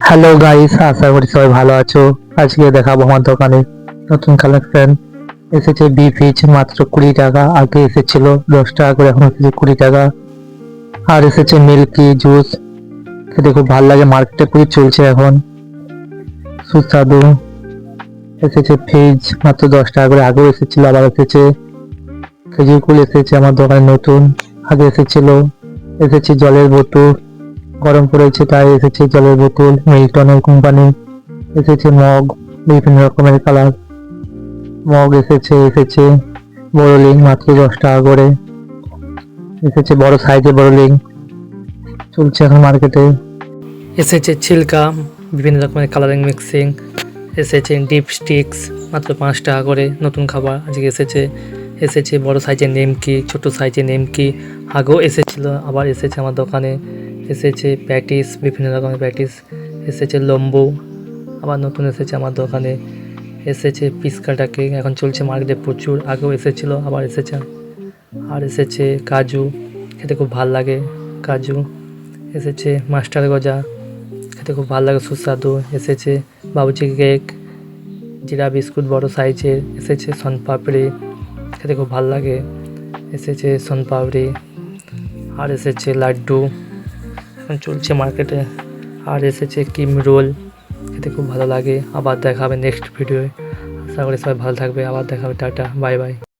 Hello guys, আশা করি সবাই ভালো আছো। আজকে দেখাবো আমার দোকানে নতুন কালেকশন এসেছে। ফিচ মাত্র 20 টাকা, আগে এসেছিল 10 টাকা করে, এখন এসেছে 20 টাকা। আর এসেছে মিল্কি জুস, খেতে খুব ভালো লাগে, মার্কেটে খুবই চলছে এখন, সুস্বাদু। এসেছে ফ্রিজ মাত্র 10 টাকা করে, আগেও এসেছিল, আবার এসেছে খেজুর কুল এসেছে আমার দোকানে নতুন, আগে এসেছিল। এসেছে জলের বোতল, গরম পড়েছে তাই এসেছে জলের বোতল মিল্টনের কোম্পানি। এসেছে মগ, বিভিন্ন রকমের কালার মগ এসেছে বড়লিং মাত্র 10 টাকা করে। এসেছে বড় সাইজের বড়লিং, চলছে এখন মার্কেটে। এসেছে ছিলকা, বিভিন্ন রকমের কালারিং মিক্সিং। এসেছে ডিপ স্টিক্স মাত্র 5 টাকা করে, নতুন খাবার আজকে এসেছে বড় সাইজের নিমকি, ছোট সাইজের নিমকি, আগেও এসেছিল, আবার এসেছে আমার দোকানে। এসেছে প্যাটিস, বিভিন্ন রকমের প্যাটিস। এসেছে লম্বু, আবার নতুন এসেছে আমার দোকানে। এসেছে পিসকাটা কেক, এখন চলছে মার্কেটে প্রচুর, আগেও এসেছিল, আবার এসেছে। আর এসেছে কাজু, খেতে খুব ভাল লাগে কাজু। এসেছে মাস্টার গজা, খেতে খুব ভালো লাগে, সুস্বাদু। এসেছে বাবুচি কেক, জিরা বিস্কুট বড় সাইজের। এসেছে শনপাপড়ি, খেতে খুব ভালো লাগে, এসেছে শনপাপড়ি। আর এসেছে লাড্ডু, এখন চলছে মার্কেটে। আর এসেছে ক্রিম রোল, খেতে খুব ভালো লাগে। আবার দেখা হবে নেক্সট ভিডিওয়। আশা করি সবাই ভালো থাকবে, আবার দেখা হবে। Tata, bye bye.